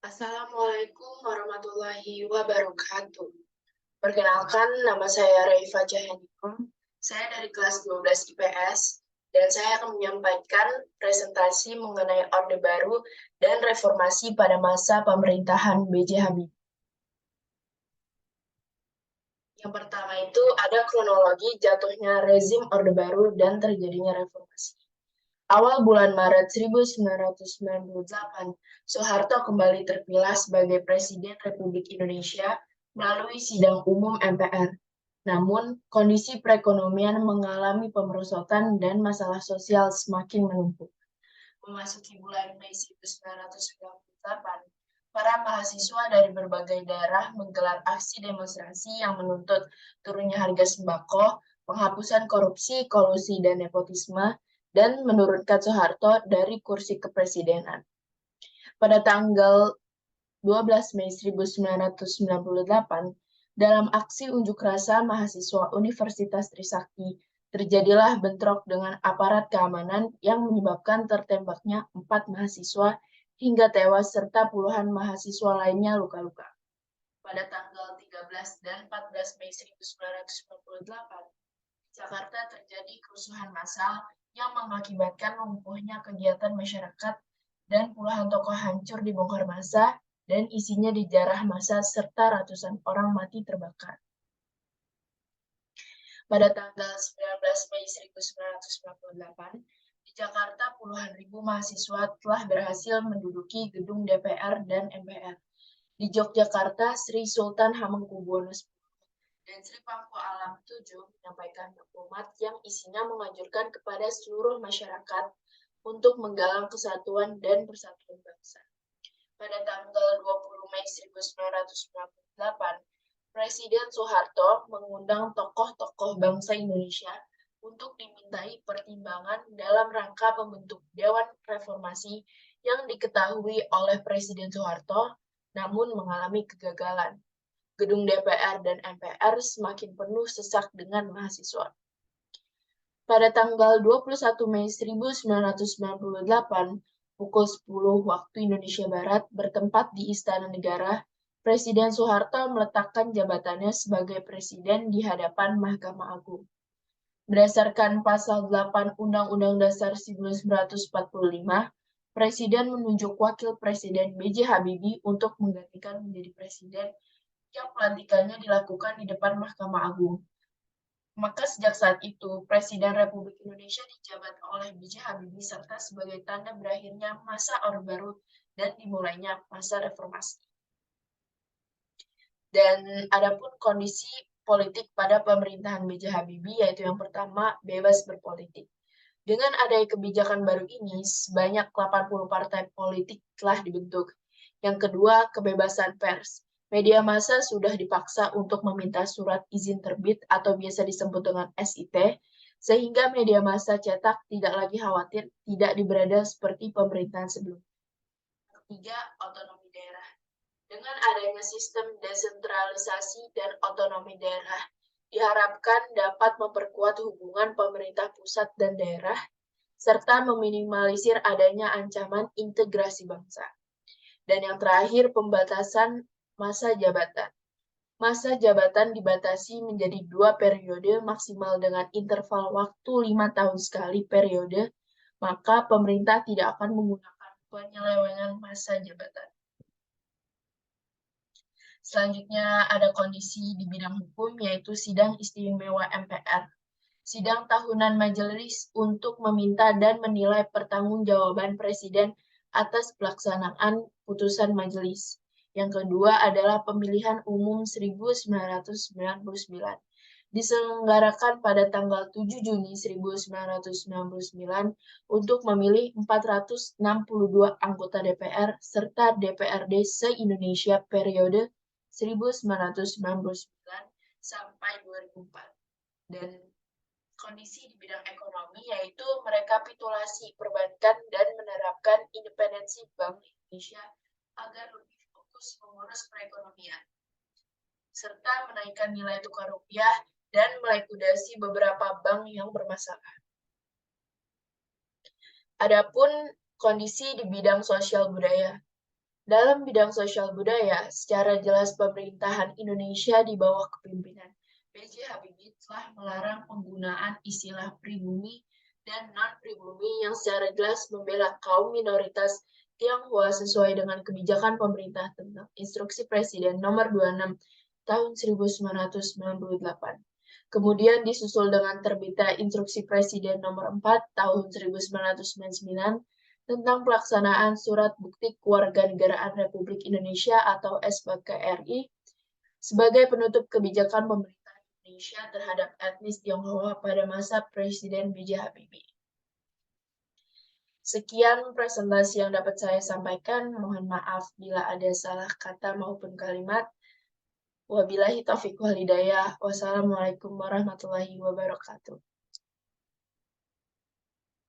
Assalamualaikum warahmatullahi wabarakatuh. Perkenalkan, nama saya Raifa Jahanipung. Saya dari kelas 12 IPS, dan saya akan menyampaikan presentasi mengenai Orde Baru dan reformasi pada masa pemerintahan B.J. Habibie. Yang pertama itu ada kronologi jatuhnya rezim Orde Baru dan terjadinya reformasi. Awal bulan Maret 1998, Soeharto kembali terpilih sebagai Presiden Republik Indonesia melalui sidang umum MPR. Namun, kondisi perekonomian mengalami pemerosotan dan masalah sosial semakin menumpuk. Memasuki bulan Mei 1998, para mahasiswa dari berbagai daerah menggelar aksi demonstrasi yang menuntut turunnya harga sembako, penghapusan korupsi, kolusi, dan nepotisme, dan menurunkan Soeharto dari kursi kepresidenan. Pada tanggal 12 Mei 1998, dalam aksi unjuk rasa mahasiswa Universitas Trisakti, terjadilah bentrok dengan aparat keamanan yang menyebabkan tertembaknya 4 mahasiswa hingga tewas serta puluhan mahasiswa lainnya luka-luka. Pada tanggal 13 dan 14 Mei 1998, Jakarta terjadi kerusuhan massal yang mengakibatkan lumpuhnya kegiatan masyarakat dan puluhan toko hancur dibongkar massa dan isinya dijarah massa serta ratusan orang mati terbakar. Pada tanggal 19 Mei 1998, di Jakarta puluhan ribu mahasiswa telah berhasil menduduki gedung DPR dan MPR. Di Yogyakarta, Sri Sultan Hamengkubuwono X dan Sri Pangko Alam VII menyampaikan maklumat yang isinya menganjurkan kepada seluruh masyarakat untuk menggalang kesatuan dan persatuan bangsa. Pada tanggal 20 Mei 1998, Presiden Soeharto mengundang tokoh-tokoh bangsa Indonesia untuk dimintai pertimbangan dalam rangka membentuk Dewan Reformasi yang diketahui oleh Presiden Soeharto, namun mengalami kegagalan. Gedung DPR dan MPR semakin penuh sesak dengan mahasiswa. Pada tanggal 21 Mei 1998, pukul 10 waktu Indonesia Barat, bertempat di Istana Negara, Presiden Soeharto meletakkan jabatannya sebagai Presiden di hadapan Mahkamah Agung. Berdasarkan Pasal 8 Undang-Undang Dasar 1945, Presiden menunjuk Wakil Presiden B.J. Habibie untuk menggantikan menjadi Presiden yang pelantikannya dilakukan di depan Mahkamah Agung. Maka sejak saat itu, Presiden Republik Indonesia dijabat oleh B.J. Habibie serta sebagai tanda berakhirnya masa Orde Baru dan dimulainya masa reformasi. Dan adapun kondisi politik pada pemerintahan B.J. Habibie, yaitu yang pertama, bebas berpolitik. Dengan adanya kebijakan baru ini, sebanyak 80 partai politik telah dibentuk. Yang kedua, kebebasan pers. Media massa sudah dipaksa untuk meminta surat izin terbit atau biasa disebut dengan SIT, sehingga media massa cetak tidak lagi khawatir tidak diberada seperti pemerintahan sebelumnya. Ketiga, otonomi daerah. Dengan adanya sistem desentralisasi dan otonomi daerah, diharapkan dapat memperkuat hubungan pemerintah pusat dan daerah, serta meminimalisir adanya ancaman integrasi bangsa. Dan yang terakhir, pembatasan masa jabatan. Masa jabatan dibatasi menjadi 2 periode maksimal dengan interval waktu 5 tahun sekali periode, maka pemerintah tidak akan menggunakan penyelewengan masa jabatan. Selanjutnya ada kondisi di bidang hukum, yaitu sidang istimewa MPR. Sidang tahunan majelis untuk meminta dan menilai pertanggungjawaban Presiden atas pelaksanaan putusan majelis. Yang kedua adalah pemilihan umum 1999. Diselenggarakan pada tanggal 7 Juni 1999 untuk memilih 462 anggota DPR serta DPRD se-Indonesia periode 1999 sampai 2004. Dan kondisi di bidang ekonomi yaitu merekapitulasi perbankan dan menerapkan independensi Bank Indonesia agar lebih fokus mengurus perekonomian, serta menaikkan nilai tukar rupiah dan melikuidasi beberapa bank yang bermasalah. Adapun kondisi di bidang sosial budaya, Dalam bidang sosial budaya, secara jelas pemerintahan Indonesia di bawah kepemimpinan B.J. Habibie telah melarang penggunaan istilah pribumi dan non-pribumi yang secara jelas membela kaum minoritas Tionghoa sesuai dengan kebijakan pemerintah tentang Instruksi Presiden Nomor 26 Tahun 1998. Kemudian disusul dengan terbitnya Instruksi Presiden Nomor 4 Tahun 1999 tentang pelaksanaan Surat Bukti Kewarganegaraan Republik Indonesia atau SBKRI sebagai penutup kebijakan pemerintah Indonesia terhadap etnis Tionghoa pada masa Presiden B.J. Habibie. Sekian presentasi yang dapat saya sampaikan. Mohon maaf bila ada salah kata maupun kalimat. Wabillahi taufiq wal hidayah. Wassalamualaikum warahmatullahi wabarakatuh.